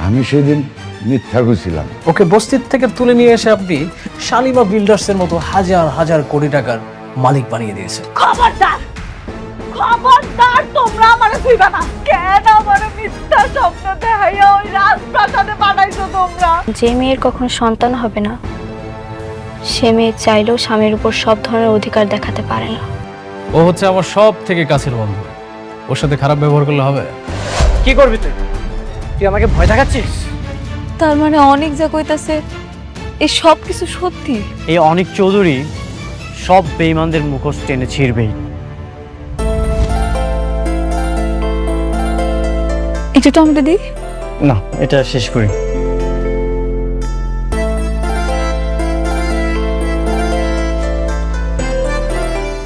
আমি সেদিন মিথ্যা কইছিলাম। ওকে বস্তির থেকে তুলে নিয়ে এসে আপনি শালিমা বিল্ডার্সের মতো হাজার হাজার কোটি টাকার মালিক বানিয়ে দিয়েছেন। খবরদার, খবরদার, তোমরা আমারে ছুঁইবা না। কেন আমারে মিথ্যা স্বপ্ন দেখাইয়া ওই রাজপ্রাসাদে পাঠাইছো তোমরা? যে মেয়ের কখনো সন্তান হবে না, সে মেয়ে চাইলেও স্বামীর উপর সব ধরনের অধিকার দেখাতে পারে না। ও হচ্ছে আমার সব থেকে কাছের বন্ধু, ওর সাথে খারাপ ব্যবহার করলে হবে? কি করবি তুই? তুই আমাকে ভয় দেখাচ্ছিস? তার মানে অনেক যা কইতাছে এই সব কিছু সত্যি? এই অনিক চৌধুরী সব বেঈমানদের মুখোশ টেনে ছিঁড়বেই। একটু টমেটো দি। না, এটা শেষ করি।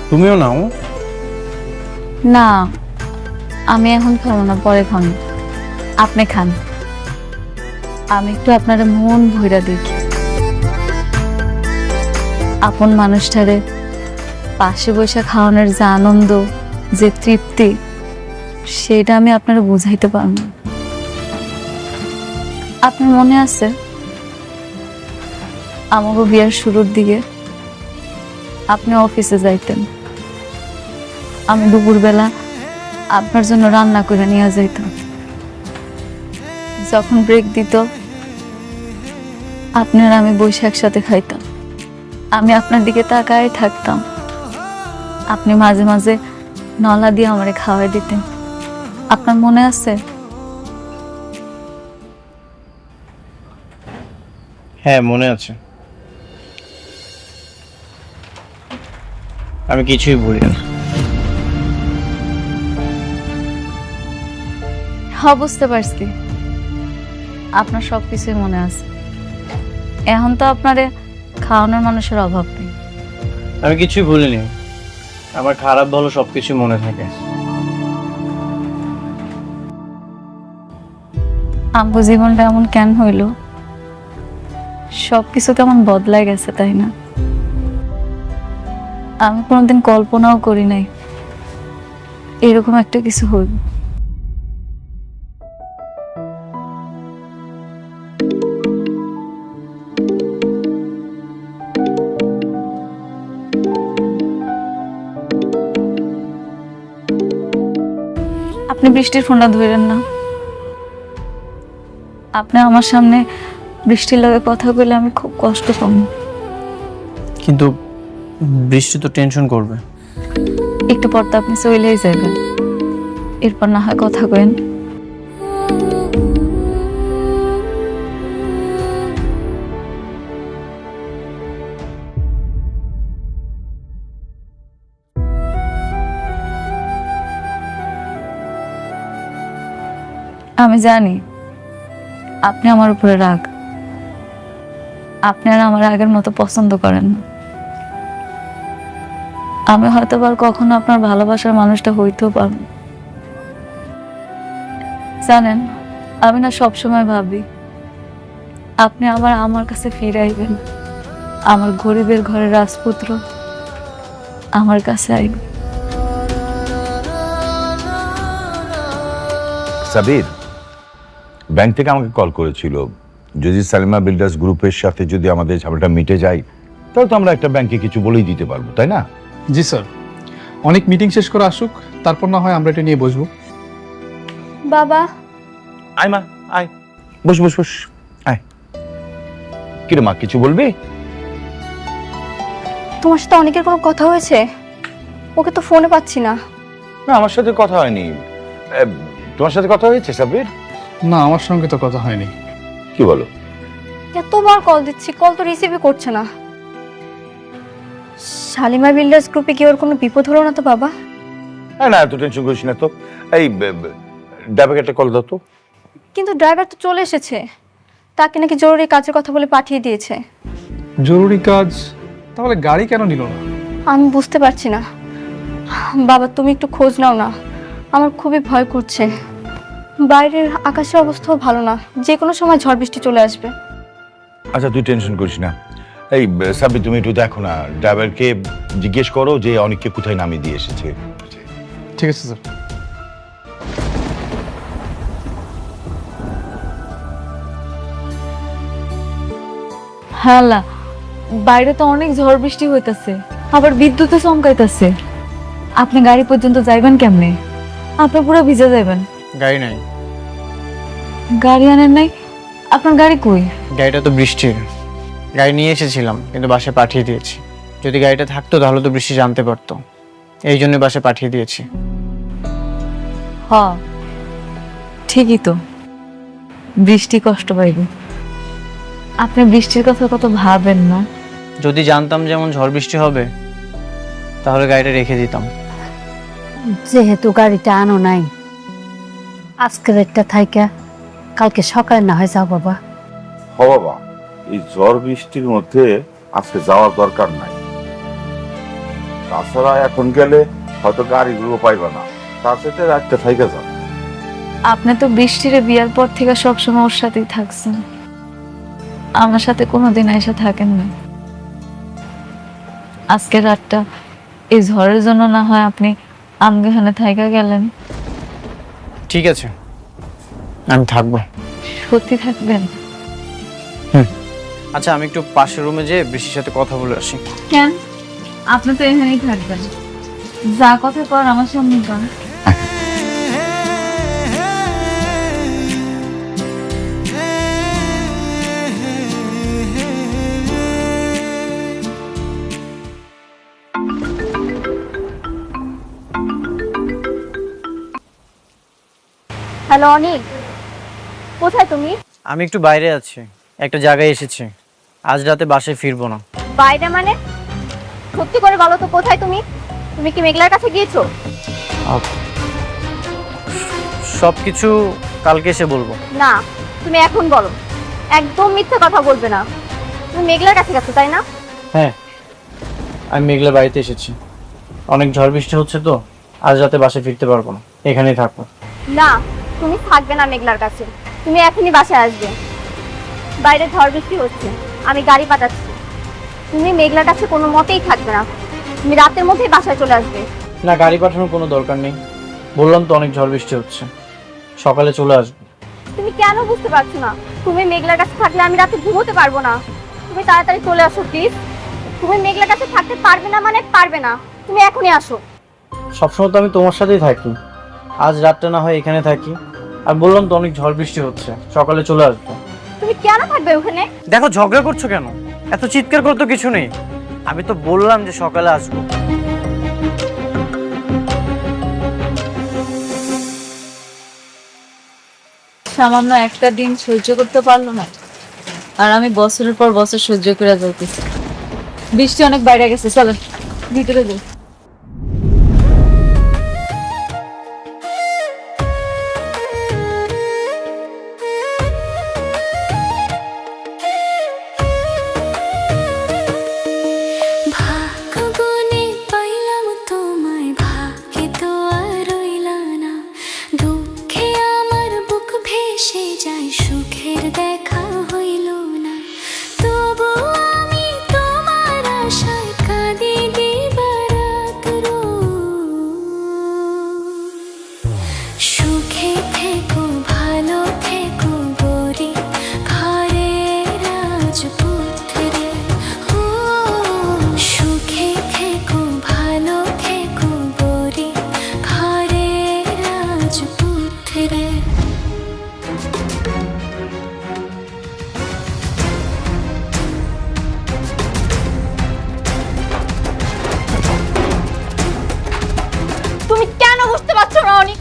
তুমিও নাও। না, আমি এখন খাবো না, পরে খান। আপনি খান, আমি একটু আপনার মন ভইরা দেখি। আপন মানুষটারে পাশে বসে খাওয়ানোর যে আনন্দ, যে তৃপ্তি, সেটা আমি আপনারা বুঝাইতে পারব না। আপনার মনে আছে আমাকে বিয়ার শুরুর দিকে আপনি অফিসে যাইতেন, আমি দুপুরবেলা আপনার জন্য রান্না করে নিয়ে যাইতাম। যখন ব্রেক দিত আপনার আমি বসে একসাথে খাইতাম। আমি আপনার দিকে তাকায় থাকতাম, আপনি মাঝে মাঝে নলা দিয়ে আমারে খাওয়াই দিতেন। আপনার মনে আছে? হ্যাঁ, মনে আছে। আমি কিছুই ভুলি না। হ্যাঁ, বুঝতে পারছি, আপনার সবকিছুই মনে আছে। এখন তো আপনারে খাওয়ানোর মানুষের অভাব নেই। আমি কিছুই ভুলিনি। আমার খারাপ ভালো সবকিছু মনে থাকে। আম্বু জীবনটা এমন কেন হইল? সবকিছু কেমন বদলায় গেছে, তাই না? আমি কোনোদিন কল্পনাও করি নাই এরকম একটা কিছু হইব। আপনি বৃষ্টির ফোনটা ধরেন না। আপনি আমার সামনে বৃষ্টির লগে কথা বলে আমি খুব কষ্ট পাবো। কিন্তু বৃষ্টি তো টেনশন করবে। একটু পর তো আপনি চলেই যাবেন, এরপর না হয় কথা কইন। আমি জানি আপনি আমার উপরে রাগ, আপনি আর আমার আগের মতো পছন্দ করেন না। আমি হয়তো আর কখনো আপনার ভালোবাসার মানুষটা হইতেও পারব। জানেন, আমি না সবসময় ভাবি আপনি আবার আমার কাছে ফিরে আইবেন, আমার গরিবের ঘরের রাজপুত্র আমার কাছে আইবে। সাবির ব্যাংক থেকে আমাকে কল করেছিল, যদি সালিমা বিল্ডার্স গ্রুপের সাথে যদি আমাদের ঝামেলাটা মিটে যায় তাহলে তো আমরা একটা ব্যাংকে কিছু বলেই দিতে পারবো, তাই না? জি স্যার, অনেক মিটিং শেষ করে আসুক, তারপর না হয় আমরা এটা নিয়ে বসবো। বাবা, আয় মা, আয়, বস বস বস, আয়। কিরে মা, কিছু বলবি? তোমার সাথে অনেকের কোনো কথা হয়েছে? ওকে তো ফোনে পাচ্ছি না। না, আমার সাথে কথা হয়নি। তোমার সাথে কথা হয়েছে সাবির? না, আমার সঙ্গে তো কথা হয়নি। কি বলো? এতবার কল দিচ্ছি, কল তো রিসিভই করছে না। শালিমা বিল্ডার্স গ্রুপে কি ওর কোনো বিপদ হলো না তো বাবা? না, এত টেনশন করিস না তো। এই ডাবে একটা কল দাও তো। কিন্তু ড্রাইভার তো চলে এসেছে, তাকে নাকি জরুরি কাজের কথা বলে পাঠিয়ে দিয়েছে। জরুরি কাজ? তাহলে গাড়ি কেন নিল না? আমি বুঝতে পারছি না বাবা, তুমি একটু খোঁজ নাও না, আমার খুবই ভয় করছে। বাইরের আকাশের অবস্থাও ভালো না, যে কোনো সময় ঝড় বৃষ্টি চলে আসবে। আচ্ছা, তুই টেনশন করিস না। এই সাবির, তুমি একটু দেখো না, ড্রাইভারকে জিজ্ঞেস করো যে অনেককে কোথায় নামিয়ে দিয়ে এসেছে। ঠিক আছে স্যার। হালা, বাইরে তো অনেক ঝড় বৃষ্টি হইতাছে, আবার বিদ্যুৎও চমকাইতাছে। আপনি গাড়ি পর্যন্ত যাইবেন কেমনে? আপনি পুরো ভিজে যাবেন। গাড়ি নাই। গাড়ি আনেন নাই? আপনার গাড়ি কই? গাড়িটা তো বৃষ্টির। গাড়ি নিয়ে এসেছিলাম কিন্তু বাসায় পাঠিয়ে দিয়েছি। যদি গাড়িটা থাকতো তাহলে তো বৃষ্টি জানতে পারতো, এই জন্য বাসায় পাঠিয়ে দিয়েছি। হ, ঠিকই তো, বৃষ্টি কষ্ট পাইবে। আপনি বৃষ্টির কথা কত ভাবেন না? যদি জানতাম যেমন ঝড় বৃষ্টি হবে তাহলে গাড়িটা রেখে দিতাম। যেহেতু গাড়িটা আনো নাই, আজকের একটা থাইকা কালকে সকালে না হয় যাও বাবা। হ বাবা, এই ঝড় বৃষ্টির মধ্যে আজকে যাওয়ার দরকার নাই। তাছাড়া এখন গেলে হয়তো গাড়িগুলো পাইবা না, তার সাথে রাতটা থাইকা যাও। আপনি তো বৃষ্টির বিয়ার পর থেকে সবসময় ওর সাথেই থাকছেন, আমার সাথে কোনোদিন এসে থাকেন না। আজকের রাতটা এই ঝড়ের জন্য না হয় আপনি আমগেখানে থাইকা গেলেন। ঠিক আছে, আমি থাকবো। সত্যি থাকবেন? আচ্ছা, আমি একটু পাশের রুমে যেয়ে বৃষ্টির সাথে কথা বলে আসি। কেন? আপনি তো এখানেই থাকবেন, যা কথা কর আমার সামনে কর। হ্যালো অনিক, কোথায় তুমি? আমি একটু বাইরে আছি, একটা জায়গায় এসেছি। আজ রাতে বাসায় ফিরবো না। বাইরে মানে? সত্যি করে বলো তো কোথায় তুমি? তুমি কি মেঘলার কাছে গিয়েছো? সবকিছু কালকে এসে বলবো। না, তুমি এখন বলো। একদম মিথ্যে কথা বলবে না। তুমি মেঘলার কাছে গেছো তাই না? হ্যাঁ, আমি মেঘলার বাড়িতে এসেছি। অনেক ঝড় বৃষ্টি হচ্ছে তো আজ রাতে বাসায় ফিরতে পারবো না, এখানেই থাকবো। না, তুমি থাকবে না মেঘলার কাছে। তুমি এখনই বাসায় আসবে। বাইরে ঝড় বৃষ্টি হচ্ছে, আমি গাড়ি পাঠাচ্ছি। তুমি মেঘলার কাছে কোনো মতেই থাকবে না। তুমি রাতের মধ্যেই বাসায় চলে আসবে। না, গাড়ি পাঠানোর কোনো দরকার নেই। বললাম তো অনেক ঝড় বৃষ্টি হচ্ছে, সকালে চলে আসবো। তুমি কেন বুঝতে পারছো না? তুমি মেঘলার কাছে থাকলে আমি রাতে ঘুমোতে পারবো না। তুমি তাড়াতাড়ি চলে আসো প্লিজ। তুমি মেঘলার কাছে থাকতে পারবে না মানে পারবে না। তুমি এখনই আসো। সবসময় তো আমি তোমার সাথেই থাকি, আজ রাতটা না হয় এখানে থাকি। আর বললাম তো অনেক ঝড় বৃষ্টি হচ্ছে, সকালে চলে আসবো। তুমি কেন থাকবে ওখানে? দেখো, ঝগড়া করছো কেন? এত চিৎকার করতে তো কিছু নেই। আমি তো বললাম যে সকালে আসবো। সামান্য একটা দিন সহ্য করতে পারলো না, আর আমি বছরের পর বছর সহ্য করে যাইতেছি। বৃষ্টি অনেক বাইরে গেছে, চলেন ভিতরে যাই। ভাগ্যগুণে পাইলাম তোমায়, ভাগ্যে তো আর রইলা না। দুঃখে আমার বুক ভেসে যায়, সুখের দেখা হইল না। তবু আমি তোমার আশায় কাঁদি দিবারাত রোজ। সুখে থেকো, ভালো থেকো গরি, ঘরে রাজপুত্রে। ও সুখে থেকো, ভালো থেকো গরি, ঘরে রাজপুত্রে। তুমি কেন বুঝতে পারছো না অনিক?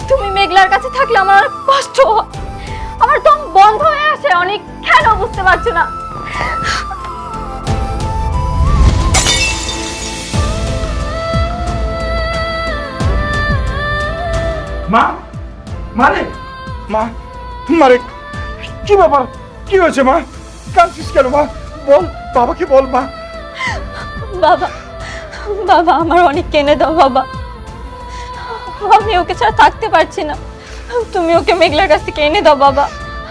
তুমি মেঘলার কাছে থাকলে আমার অনেক কষ্ট হয়। আমার দম বন্ধ হয়ে আসে অনিক। কেন বুঝতে পারছো না? মা, মারে, মা, মারে, কি ব্যাপার? কি হয়েছে মা? কাঁদছিস কেন মা? বল, বাবাকে বল মা। বাবা, বাবা আমার অনেক কেনে দাও বাবা। আমি ওকে ছাড়া থাকতে পারছি না। তুমি ওকে মেঘলার কাছ থেকে এনে দাও বাবা।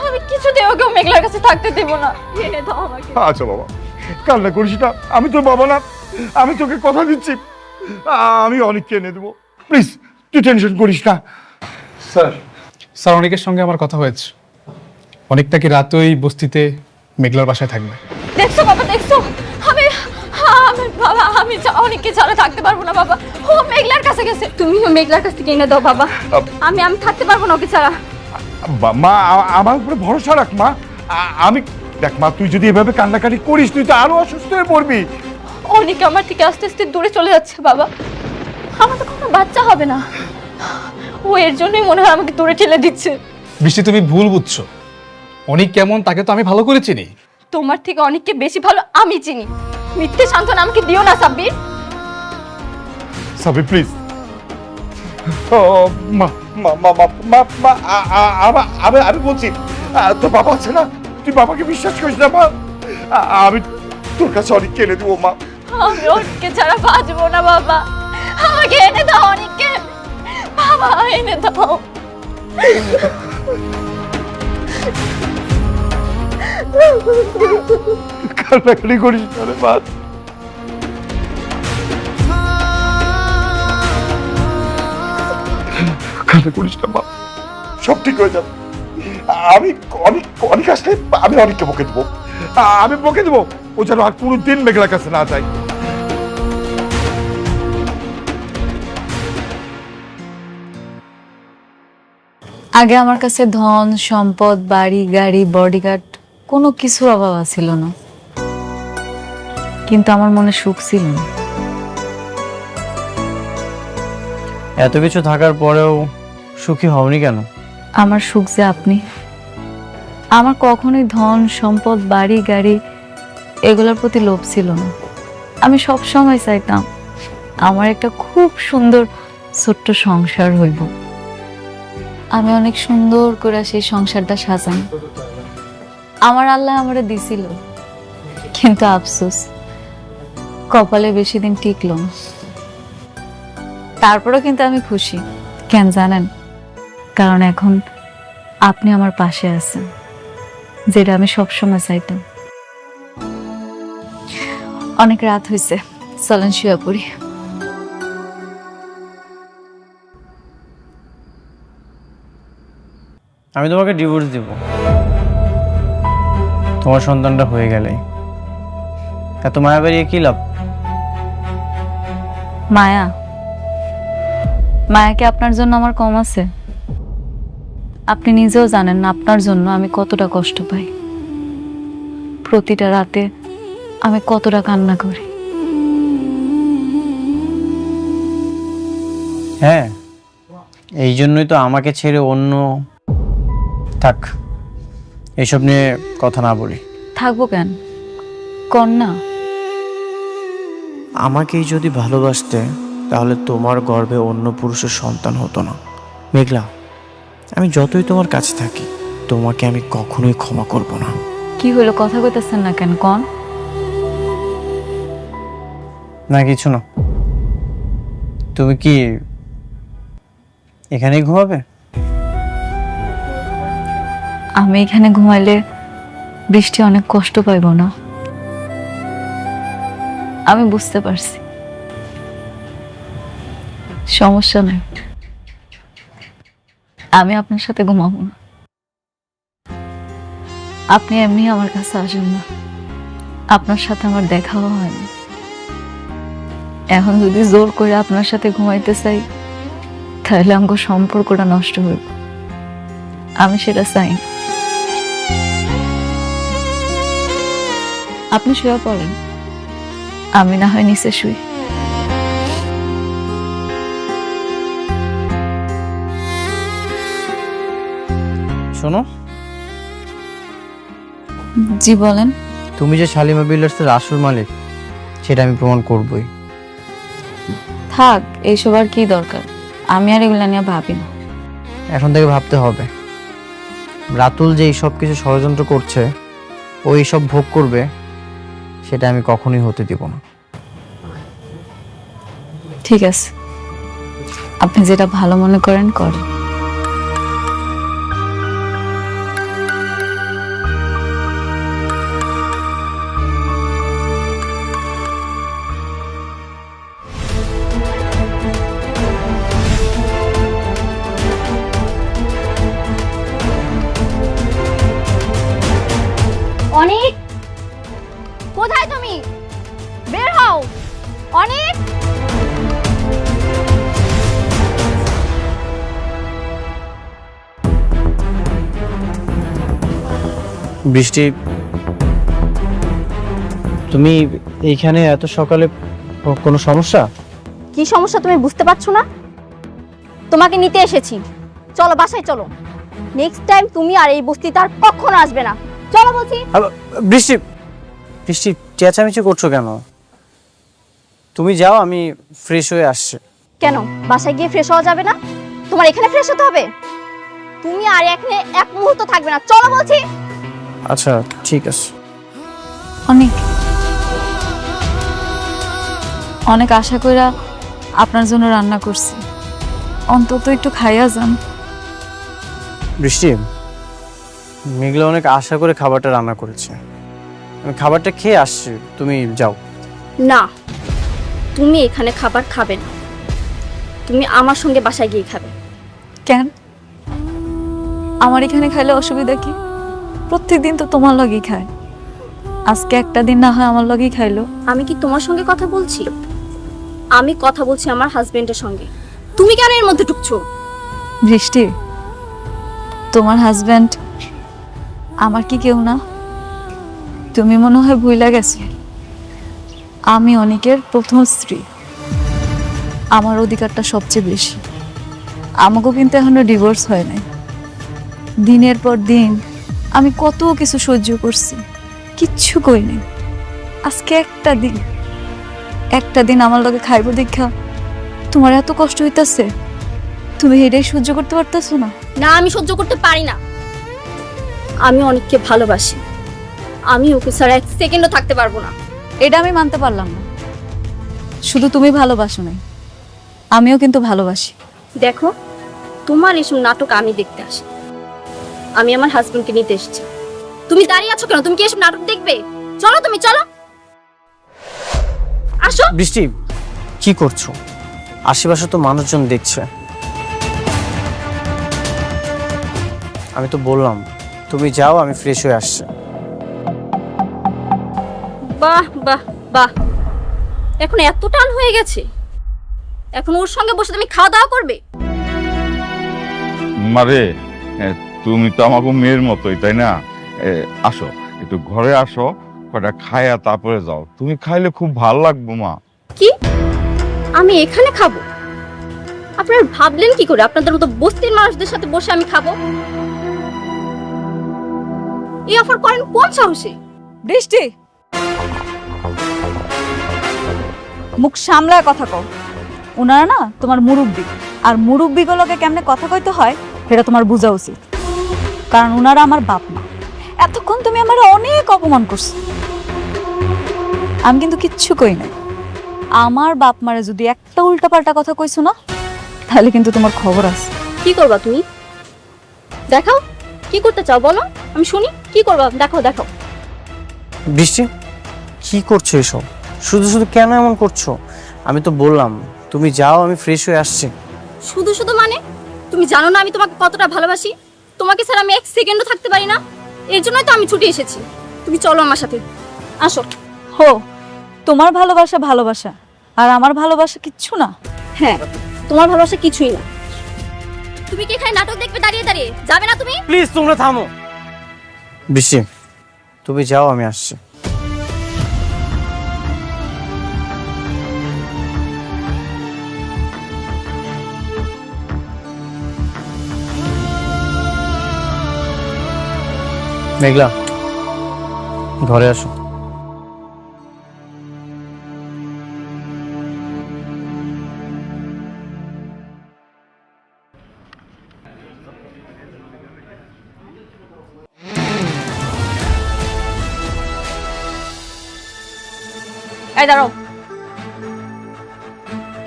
আমি কিছুতেই ওকে মেঘলার কাছে থাকতে দেব না। এনে দাও আমাকে। আচ্ছা বাবা, কান্না করিস না। আমি তো বাবা না, আমি তোকে কথা দিচ্ছি, আমি অনেককে এনে দেবো। প্লিজ, তুই টেনশন করিস না। স্যার অনেকের সঙ্গে আমার কথা হয়েছে, অনেকটা কি রাত ওই বস্তিতে মেঘলার বাসায় থাকবে। দেখছো বাবা, দেখছো? আমি আমি বাবা, আমি অনেককে ছাড়া থাকতে পারবো না বাবা। ও মেঘলার কাছে গেছে, তুমিও মেঘলার কাছ থেকে এনে দাও বাবা। আমি থাকতে পারবো না ওকে ছাড়া। মা আমার উপরে ভরসা রাখ মা। আমি দেখ মা, তুই যদি এভাবে কান্নাকাটি করিস তুই তো আরো অসুস্থ হয়ে পড়বি। অনেক আমার থেকে আস্তে আস্তে দূরে চলে যাচ্ছে বাবা। আমার তো কোনো বাচ্চা হবে না, ও এর জন্যই মনে হয় আমাকে দূরে ঠেলে দিচ্ছে। বৃষ্টি, তুমি ভুল বুঝছো। অনেক কেমন তাকে তো আমি ভালো করে চিনি। তোমার থেকে অনেককে বেশি ভালো আমি চিনি। মিথ্যে সান্ত্বনা আমাকে দিও না সাব্বির। সাবি প্লিজ। মা মা মা মা মা মা আমি বলছি, তোর বাবা আছে না, তুই বাবাকে বিশ্বাস করিস না মা। আমি তোর কাছে অনেক এনে দেবো মা। আমি অনেককে ছাড়া বাঁচবো না বাবা, আমাকে এনে দাও অনেককে, বাবা এনে দাও। কান্নাকাটি করিস না রে মা। কান্না করিস না মা, সব ঠিক হয়ে যাবে। আমি অনেক আসলে আমি অনেককে বকে দেবো, আমি বকে দেবো। ও যেন আর পুরো দিন মেঘলার কাছে না যায়। আগে আমার কাছে ধন সম্পদ, বাড়ি গাড়ি, বডিগার্ড কোনো কিছুর অভাব ছিল না, কিন্তু আমার মনে সুখ ছিল না। এত কিছু থাকার পরেও সুখী হওনি কেন? আমার সুখ যে আপনি। আমার কখনোই ধন সম্পদ, বাড়ি গাড়ি এগুলোর প্রতি লোভ ছিল না। আমি সব সময় চাইতাম আমার একটা খুব সুন্দর ছোট্ট সংসার হইব। আমি অনেক সুন্দর করে সেই সংসারটা সাজাই। আমার আল্লাহ আমারে দিছিল, কিন্তু আফসোস কপালে বেশি দিন টিকলো না। তারপরেও কিন্তু আমি খুশি। কেন জানেন? কারণ এখন আপনি আমার পাশে আছেন, যেটা আমি সবসময় চাইতাম। অনেক রাত হয়েছে, চলেন শুয়ে পড়ি। আমি তোমাকে ডিভোর্স দিব তোমার সন্তানটা হয়ে গেলে। এত মায়া বাড়িয়ে কি লাভ? মায়া? মায়া কি আপনার জন্য আমার কম আছে? আপনি নিজেও জানেন না আপনার জন্য আমি কতটা কষ্ট পাই। প্রতিটা রাতে আমি কতটা কান্না করি। হ্যাঁ, এই জন্যই তো আমাকে ছেড়ে অন্য। থাক, এসব নিয়ে কথা না বলি। থাকবো কেন? কন্যা আমাকেই যদি ভালোবাসতে তাহলে তোমার গর্ভে অন্য পুরুষের সন্তান হতো না। মেঘলা, আমি যতই তোমার কাছে থাকি তোমাকে আমি কখনোই ক্ষমা করব না। কি হলো, কথা কইতেছেন না কেন? কন। না কিছু না। তুমি কি এখানেই ঘুমাবে? আমি এখানে ঘুমাইলে বৃষ্টি অনেক কষ্ট পাইব না? আমি বুঝতে পারছি, সমস্যা নাই। আমি আপনার সাথে ঘুমাবো না। আপনি এমনি আমার কাছে আসেন না, আপনার সাথে আমার দেখাও হয়নি। এখন যদি জোর করে আপনার সাথে ঘুমাইতে চাই তাহলে আমার সম্পর্কটা নষ্ট হইব। আমি সেটা চাই না। আপনি শুয়ে পড়েন, আমি না হয় নিচে শুই। শোনো, জি বলেন। তুমি যে শালিমা বিল্ডার্সের আসল মালিক সেটা আমি প্রমাণ করবই। থাক, এইসব আর কি দরকার? আমি আর এগুলা নিয়ে ভাবি না। এখন থেকে ভাবতে হবে। রাতুল যে সব কিছু ষড়যন্ত্র করছে, ও সব ভোগ করবে, সেটা আমি কখনোই হতে দিব না। ঠিক আছে, আপনি যেটা ভালো মনে করেন করেন। অনেক বৃষ্টি, তুমি এইখানে এত সকালে কোনো সমস্যা? কি সমস্যা তুমি বুঝতে পারছো না? তোমাকে নিতে এসেছি, চলো বাসায় চলো। নেক্সট টাইম তুমি আর এই বস্তিতে আর কখনো আসবে না। চলো বলছি। বৃষ্টি, বৃষ্টি চেঁচামেচি করছো কেন? তুমি যাও, আমি ফ্রেশ হয়ে আসছি। কেন বাসায় গিয়ে ফ্রেশ হওয়া যাবে না? তোমার এখানে ফ্রেশ হতে হবে? তুমি আর এখানে এক মুহূর্ত থাকবে না, চলো বলছি। আচ্ছা ঠিক আছে। অনেক অনেক আশা কইরা আপনার জন্য রান্না করছি, অন্তত একটু খাইয়া যান। বৃষ্টি, মেঘলা অনেক আশা করে খাবারটা রান্না করেছে, আমি খাবারটা খেয়ে আসছি, তুমি যাও। না, তুমি এখানে খাবার খাবে না, তুমি আমার সঙ্গে বাসায় গিয়ে খাবে। কেন? আমার এখানে খাইলে অসুবিধা কি? প্রত্যেকদিন তো তোমার লগেই খায়, আজকে একটা দিন না হয় আমার লগেই খাইলো। আমি কি তোমার সঙ্গে কথা বলছি? আমি কথা বলছি আমার হাজবেন্ডের সঙ্গে। তুমি কেন এর মধ্যে ঢুকছো? বৃষ্টি, তোমার হাজবেন্ড আমার কি কেউ না? তুমি মনে হয় ভুইলা গেছো, আমি অনেকের প্রথম স্ত্রী, আমার অধিকারটা সবচেয়ে বেশি। আমাকেও কিন্তু এখনো ডিভোর্স হয় নাই। দিনের পর দিন আমি কত কিছু সহ্য করছি, কিচ্ছু কই নাই। আজকে একটা দিন আমার লগে খাইব দেখা তোমার এত কষ্ট হইতাছে, তুমি এটাই সহ্য করতে পারতেছো না? না, আমি সহ্য করতে পারি না। আমি অনেককে ভালোবাসি, আমি ওকে ছাড়া এক সেকেন্ডও থাকতে পারবো না। এটা আমি মানতে পারলাম না। শুধু তুমি ভালোবাসো নাই, আমিও কিন্তু ভালোবাসি। দেখো, তোমার এসব নাটক আমি দেখতে আসি, আমি আমার হাজবেন্ডকে নিতে এসেছি। তুমি দাঁড়িয়ে আছো কেন? তুমি কি এসব নাটক দেখবে? চলো, তুমি চলো, আসো। বৃষ্টি, কি করছো? আশেপাশে তো মানুষজন দেখছে। আমি তো বললাম তুমি যাও, আমি ফ্রেশ হয়ে আসছি। বাহ বাহ বাহ, এখন এত টান হয়ে গেছে, এখন ওর সঙ্গে বসে তুমি খাওয়া দাওয়া করবে? মারে, তুমি তো আমাকে মেয়ের মতোই, তাই না? আসো, একটু ঘরে আসো, কটা খায়া তারপরে যাও। তুমি খাইলে খুব ভালো লাগবে মা। কি? আমি এখানে খাবো? আপনারা ভাবলেন কি করে আপনাদের মতো বস্তির মানুষদের সাথে বসে আমি খাবো? এই অফার করেন কোন সাহসে? বৃষ্টি, মুখ সামলায় কথা কও। ওনারা না তোমার মুরব্বী, আর মুরব্বীগুলোকে কেমনে কথা কইতে হয় সেটা তোমার বোঝা উচিত, কারণ ওনারা আমার বাপ মা। এতক্ষণ তুমি আমার অনেক অপমান করছো, আমি কিন্তু কিচ্ছু কই নাই। আমার বাপ মারে যদি একটা উল্টাপাল্টা কথা কইছো না, তাহলে কিন্তু তোমার খবর আছে। কি করবা তুমি? দেখাও, কি করতে চাও বলো, আমি শুনি। কি করবা? দেখাও দেখাও। বৃষ্টি, কি করছো এসব? শুধু শুধু কেন এমন করছো? আমি তো বললাম তুমি যাও, আমি ফ্রেশ হয়ে আসছি। শুধু শুধু মানে? তুমি জানো না আমি তোমাকে কতটা ভালোবাসি? তোমাকে ছাড়া আমি এক সেকেন্ডও থাকতে পারি না, এর জন্যই তো আমি ছুটে এসেছি। তুমি চলো আমার সাথে, আসো। হো, তোমার ভালোবাসা ভালোবাসা, আর আমার ভালোবাসা কিচ্ছু না। হ্যাঁ, তোমার ভালোবাসা কিছুই না। তুমি কি এখানে নাটক দেখবে দাঁড়িয়ে দাঁড়িয়ে? যাবে না তুমি? প্লিজ তোমরা থামো। বৃষ্টি, তুমি যাও, আমি আসছি। মেঘলা, ঘরে আসো। এই দাঁড়াও।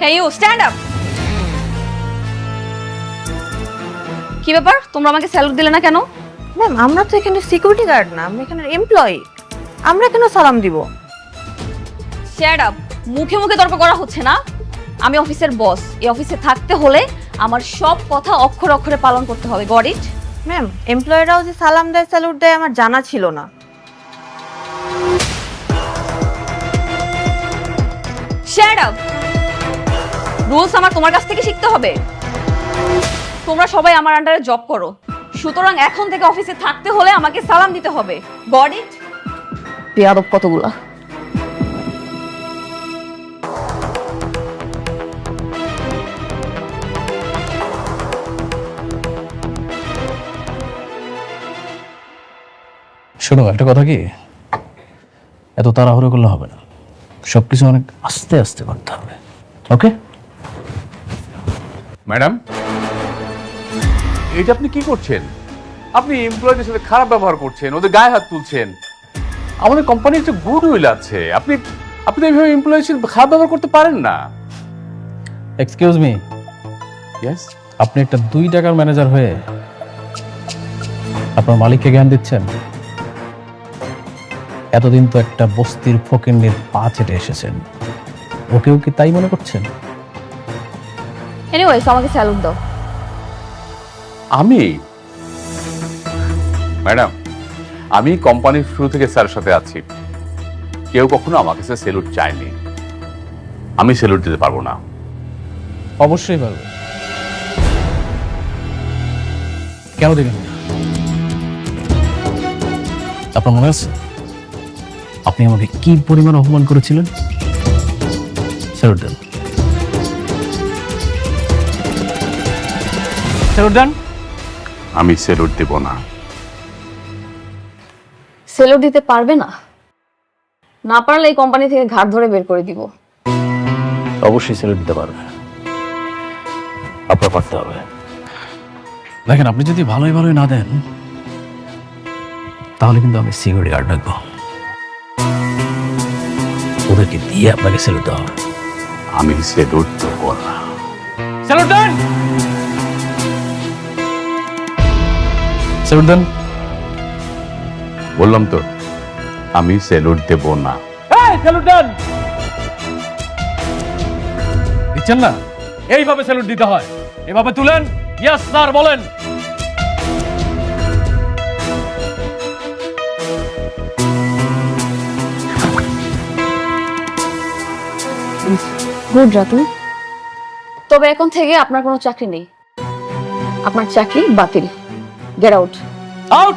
Hey you, stand up. কি ব্যাপার, তোমরা আমাকে স্যালুট দিলে না কেন? ম্যাম, আমরা তো এখানে সিকিউরিটি গার্ড না, আমরা এখানে এমপ্লয়ি, আমরা কেন সালাম দিব? Stand up. মুখে মুখে তর্ক করা হচ্ছে না। আমি অফিসের বস, এই অফিসে থাকতে হলে আমার সব কথা অক্ষরে অক্ষরে পালন করতে হবে। Got it? ম্যাম, এমপ্লয়িরাও যে সালাম দেয়, স্যালুট দেয়, আমার জানা ছিল না। Shut up. রুলস আমার তোমার কাছ থেকে শিখতে হবে? তোমরা সবাই আমার আন্ডারে জব করো, সুতরাং এখন থেকে অফিসে থাকতে হলে আমাকে সালাম দিতে হবে। Got it? বেয়াদব কতগুলা। শোনো, একটা কথা কি, এত তাড়াহুড়ো করলে হবে না, সবকিছু অনেক আস্তে আস্তে করতে হবে। ওকে ম্যাডাম, এটা আপনি কি করছেন? আপনি এমপ্লয়ীদের সাথে খারাপ ব্যবহার করছেন, ওদের গায়ে হাত তুলছেন। আমাদের কোম্পানির একটা গুড উইল আছে, আপনি আপনি এইভাবে এমপ্লয়ীর সাথে খারাপ ব্যবহার করতে পারেন না। এক্সকিউজ মি, ইয়েস, আপনি একটা 2 টাকার ম্যানেজার হয়ে আপনার মালিককে জ্ঞান দিচ্ছেন? এতদিন তো একটা বস্তির ফকিন্নির পা চেটে এসেছেন, ওকেও কি তাই মনে করছেন? এনিওয়েজ, আমাকে স্যালুট দাও। আমি ম্যাডাম, আমি কোম্পানির শুরু থেকে স্যারের সাথে আছি, কেউ কখনো আমার কাছে স্যালুট চায়নি, আমি স্যালুট দিতে পারবো না। অবশ্যই পারবে। কেন দিবেন না? আপনার মনে আছে আপনি আমাকে কি পরিমাণ অপমান করেছিলেন? স্যালুট দেন, স্যালুট দেন। আমি স্যালুট দেব না। স্যালুট দিতে পারবে না? না পারলে এই কোম্পানি থেকে ঘাট ধরে বের করে দিব। অবশ্যই স্যালুট দিতে পারবে, আপনার পারতে হবে। দেখেন, আপনি যদি ভালোই ভালোই না দেন তাহলে কিন্তু আমি সিকিউরিটি গার্ড রাখবো, ওদেরকে দিয়ে আপনাকে স্যালুট দেওয়া হবে। আমি স্যালুট দেব না। স্যালুট দেন, স্যালুট দেন। বললাম তো, আমি স্যালুট দেব না। স্যালুট দেন। দিচ্ছেন না? এইভাবে স্যালুট দিতে হয়, এভাবে তুলেন, ইয়েস স্যার বলেন। গুড রাতুল, তবে এখন থেকে আপনার কোনো চাকরি নেই, আপনার চাকরি বাতিল। Get out. Out.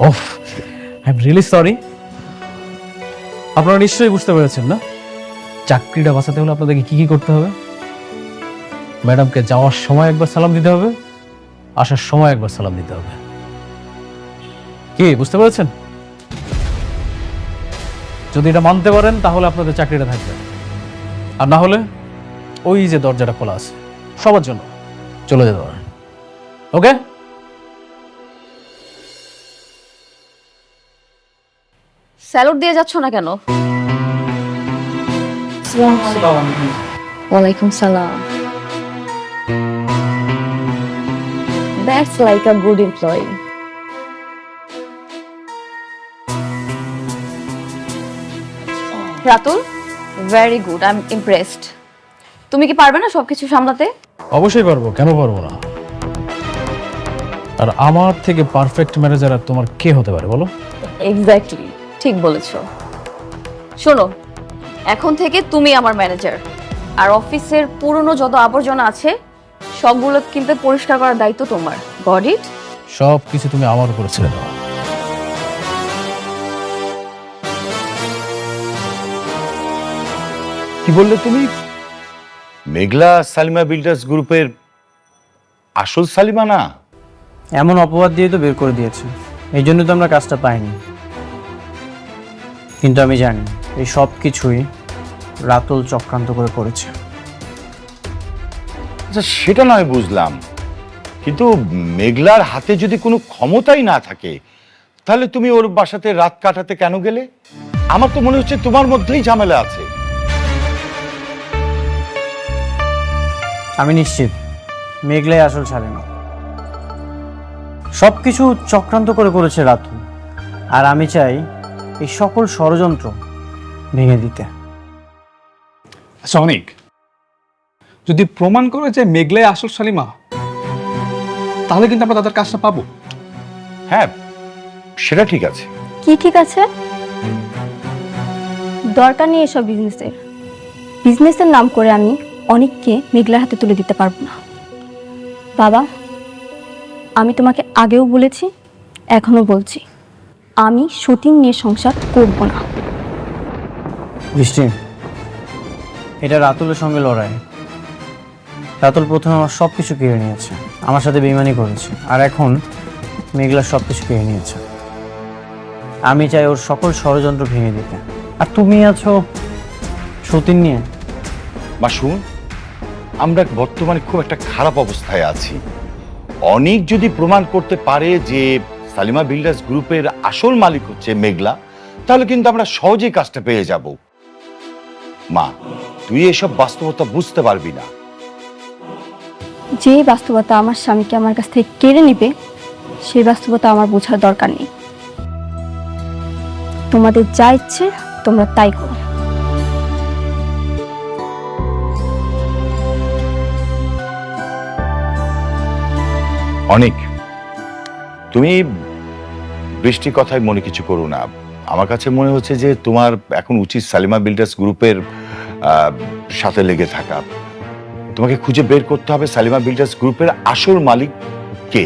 Of, I am really sorry. আপনারা নিশ্চয়ই বুঝতে পেরেছেন না, চাকরিটা বাঁচাতে হলে আপনাদেরকে কি কি করতে হবে? ম্যাডামকে যাওয়ার সময় একবার সালাম দিতে হবে, আসার সময় একবার সালাম দিতে হবে। কি বুঝতে পেরেছেন? যদি এটা মানতে পারেন তাহলে আপনাদের চাকরিটা থাকবে, আর না হলে ওই যে দরজাটা খোলা আছে সবার জন্য, চলে যেতে পারেন। ওকে? স্যালুট দিয়ে যাচ্ছ না কেন? ওয়ালাইকুম সালাম। That's like a good employee. Ratul, very good. I'm impressed. তুমি কি পারবে না সবকিছু সামলাতে? অবশ্যই পারবো, কেন পারবো না? আর আমার থেকে পারফেক্ট ম্যানেজার আর তোমার কে হতে পারে বলো? এক্স্যাক্টলি, ঠিক বলেছো। শোনো, এখন থেকে তুমি আমার ম্যানেজার, আর অফিসের পুরনো যত আবর্জনা আছে সবগুলো কিন্তু পরিষ্কার করার দায়িত্ব তোমার। Got it? সব কিছু তুমি আমার উপরে ছেড়ে দাও। কি বললে তুমি? মেঘলা সালিমা বিল্ডার্স গ্রুপের আসল সালিমা না? এমন অপবাদ দিয়ে তো বের করে দিয়েছে, এই জন্য তো আমরা কাজটা পাইনি। কিন্তু আমি জানি এই সব কিছুই রাতুল চক্রান্ত করে করেছে। আচ্ছা, সেটা নয় বুঝলাম, কিন্তু মেঘলার হাতে যদি কোনো ক্ষমতাই না থাকে তাহলে তুমি ওর বাসাতে রাত কাটাতে কেন গেলে? আমার তো মনে হচ্ছে তোমার মধ্যেই ঝামেলা আছে। আমি নিশ্চিত মেঘলাই আসল ছাড়েনি, সবকিছু চক্রান্ত করে করেছে রাতুল, আর আমি চাই এই সকল ষড়যন্ত্র ভেঙে দিতে। আচ্ছা অনেক, যদি প্রমাণ করে যে মেঘলাই আসল সালিমা, তাহলে কিন্তু আমরা তাদের কাজটা পাবো। হ্যাঁ, সেটা ঠিক আছে। কি ঠিক আছে? দরকার নেই এসব বিজনেসের। বিজনেসের নাম করে আমি অনেককে মেঘলার হাতে তুলে দিতে পারবো না। বাবা, আমি তোমাকে আগেও বলেছি, এখনো বলছি, আমি সতীন নিয়ে সংসার করব না। বৃষ্টি, এটা রাতুলের সঙ্গে লড়াই। রাতুল প্রথমে আমার সব কিছু কেড়ে নিয়েছে, আমার সাথে বেইমানি করেছে, আর এখন মেঘলা সব কিছু কেড়ে নিয়েছে। আমি চাই ওর সকল ষড়যন্ত্র ভেঙে দিতে, আর তুমি আছো সতীন নিয়ে। মা শুন, আমরা বর্তমানে খুব একটা খারাপ অবস্থায় আছি। অনেক যদি প্রমাণ করতে পারে যে সালিমা বিল্ডার্স গ্রুপের আসল মালিক হচ্ছে মেঘলা, তাহলে কিন্তু আমরা সহজেই কাজটা পেয়ে যাব। মা, তুই এসব বাস্তবতা বুঝতে পারবি না। যে বাস্তবতা আমার স্বামীকে আমার কাছ থেকে কেড়ে নিবে, সেই বাস্তবতা আমার বোঝার দরকার নেই। তোমাদের যা ইচ্ছে তোমরা তাই করো। অনেক, তুমি বৃষ্টির কথায় মনে কিছু করো না। আমার কাছে মনে হচ্ছে যে তোমার এখন উচিত সালিমা বিল্ডার্স গ্রুপের সাথে লেগে থাকা। তোমাকে খুঁজে বের করতে হবে সালিমা বিল্ডার্স গ্রুপের আসল মালিক কে।